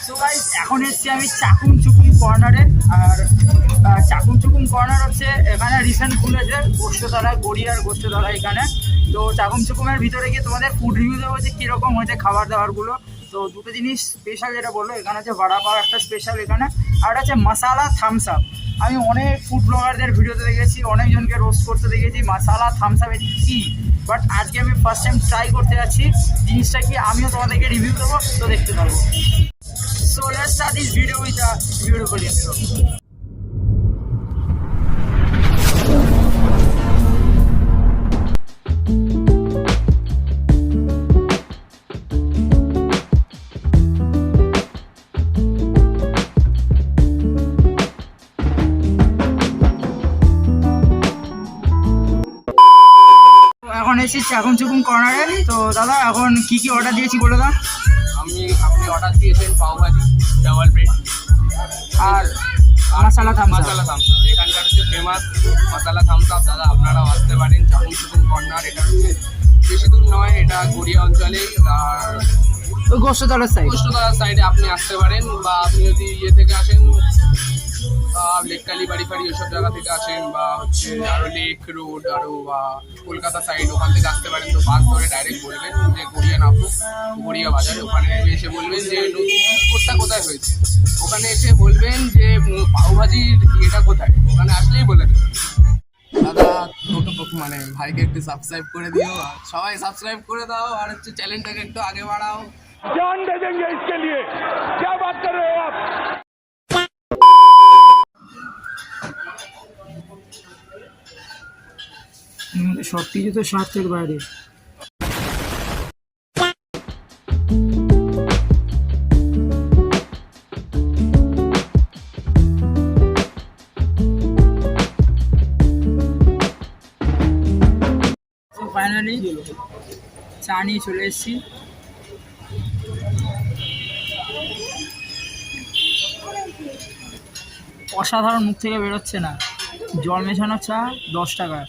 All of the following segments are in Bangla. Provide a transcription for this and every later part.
সো গাইস এখন এসেছি আমি চাকুম চুকুম কর্নারে। আর চাকুম চুকুম কর্নার হচ্ছে এখানে রিসেন্ট খুলেছে গোষ্ঠতলায়, গড়িয়ার গোষ্ঠতলায় এখানে। তো চাকুম চুকুমের ভিতরে গিয়ে তোমাদের ফুড রিভিউ দেবো যে কীরকম হয়েছে খাবার দাবারগুলো। তো দুটো জিনিস স্পেশাল যেটা বললো, এখানে হচ্ছে বড়া পাও একটা স্পেশাল এখানে, আর একটা হচ্ছে মশালা থামস আপ। আমি অনেক ফুড ব্লগারদের ভিডিওতে দেখেছি, অনেকজনকে রোস্ট করতে দেখেছি মশালা থামস আপ কী, বাট আজকে আমি ফার্স্ট টাইম ট্রাই করতে যাচ্ছি জিনিসটা কি, আমিও তোমাদেরকে রিভিউ দেবো, তো দেখতে পারবো। So let's start this video with a beautiful intro. এখন এসেছি চাকুম চুকুম কর্নারে। তো দাদা এখন কি কি অর্ডার দিয়েছি বলে দাও। আপনি অর্ডার দিয়েছেন পাওভাজি, ডাবল ব্রেড আর মশালা থামস আপ। এখানকার হচ্ছে ফেমাস মশালা থামস আপ। দাদা আপনারাও আসতে পারেন চাকুম চুকুম কর্নার। এটা হচ্ছে বেশি দূর নয়, এটা গড়িয়া অঞ্চলে, আর গোষ্ঠতলার সাইডে আপনি আসতে পারেন। বা আপনি যদি ইয়ে থেকে আসেন, লেককালি বাড়ি ফাড়ি ওইসব জায়গা থেকে আসেন, বা হচ্ছে আরও লেক রোড আরও বা কলকাতা সাইড ওখান থেকে আসতে পারেন, তো বাস ধরে ডাইরেক্ট বলবেন যে গড়িয়া নামবো, গড়িয়া বাজারে। ওখানে এসে বলবেন যে কোথা কোথায় হয়েছে, ওখানে এসে বলবেন যে পাওভাজির ইয়েটা কোথায়, ওখানে আসলেই বলে দেবেন। দাদা মানে ভাইকে একটু সাবস্ক্রাইব করে দিও, আর সবাই সাবস্ক্রাইব করে দাও, আর হচ্ছে চ্যানেলটাকে একটু আগে বাড়াও। जान दे देंगे इसके लिए, क्या बात कर रहे हो आप। সব কিছু তো স্বার্থের বাইরে। ফাইনালি চা নিয়ে চলে এসেছি। অসাধারণ, মুখ থেকে বেরোচ্ছে না। জল মেশানো চা 10 টাকা।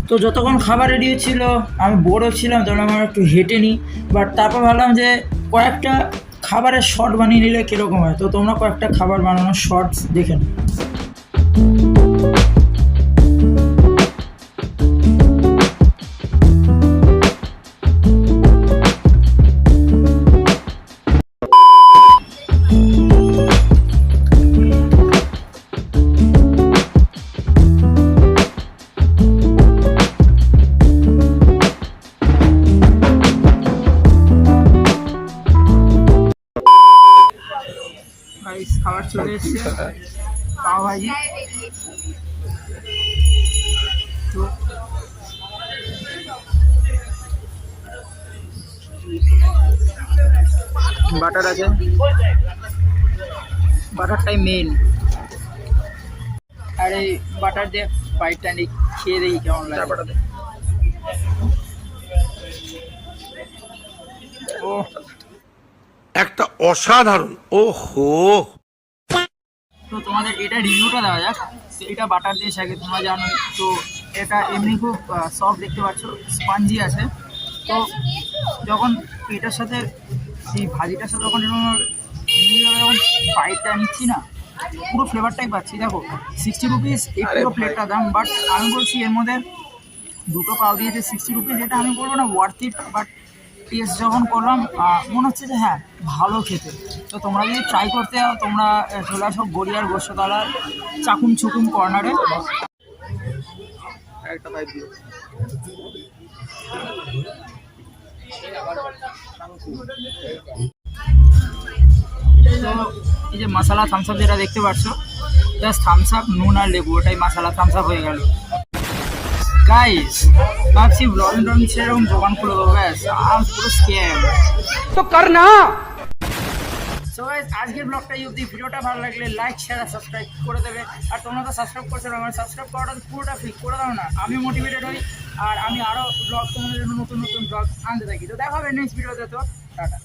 তো যতক্ষণ খাবার রেডি হচ্ছিল আমি বোর হচ্ছিলাম, তখন আমার একটু হেঁটে নিই। বাট তারপর ভাবলাম যে কয়েকটা খাবারের শর্ট বানিয়ে নিলে কীরকম হয়। তো তোমরা কয়েকটা খাবার বানানোর শর্টস দেখে নাও। খাবার চলে এসছে, পাওভাজি। তো বাটার আছে, বাটারটাই মেন। আর এই বাটার দিয়ে বাইটটা নিয়ে খেয়ে দেখি কেমন লাগে। ও একটা অসাধারণ, ওহো। তো তোমাদের এটা রিভিউটা দেওয়া যাক। এটা বাটার দিয়ে থাকে, তোমরা জানো। তো এটা এমনি খুব সফট দেখতে পাচ্ছ, স্পঞ্জি আছে। তো যখন এটার সাথে এই ভাজিটার সাথে যখন যখন বাইটটা নিচ্ছি না, পুরো ফ্লেভারটাই পাচ্ছি। দেখো 60 রুপিস এই পুরো প্লেটটা দাম, বাট আমি বলছি এর মধ্যে দুটো পাও দিয়েছে 60 রুপিস। এটা আমি বলবো না ওয়ার্থ ইট, বাট টেস্ট যখন করলাম মনে হচ্ছে যে হ্যাঁ ভালো খেতে। তো তোমরা যদি ট্রাই করতে যাও, তোমরা চলে আসো গড়িয়ার গোষ্ঠতলার চাকুম চুকুম কর্নারে। তো এই যে মশালা থামস আপ যেটা দেখতে পাচ্ছ, জাস্ট থামস আপ, নুন আর লেবু, ওটাই মশালা থামস আপ হয়ে গেল। গাইস ভাবছি ব্লগিং সেরকম দোকান খুলে দেবো, ব্যাস আর পুরো স্ক্যাম तो करना। সো গাইস আজকের ব্লগটা এই অবধি। ভিডিওটা ভালো লাগলে লাইক শেয়ার আর সাবস্ক্রাইব করে দেবে। আর তোমরা তো সাবস্ক্রাইব করছো না, আমার সাবস্ক্রাইব করাটা পুরোটা ফ্রি করে দাও না, আমি মোটিভেটেড হই। আর আমি আরও ব্লগ তোমাদের জন্য নতুন নতুন ব্লগ আনতে থাকি। তো দেখা হবে নেক্সট ভিডিওতে। তো টাটা।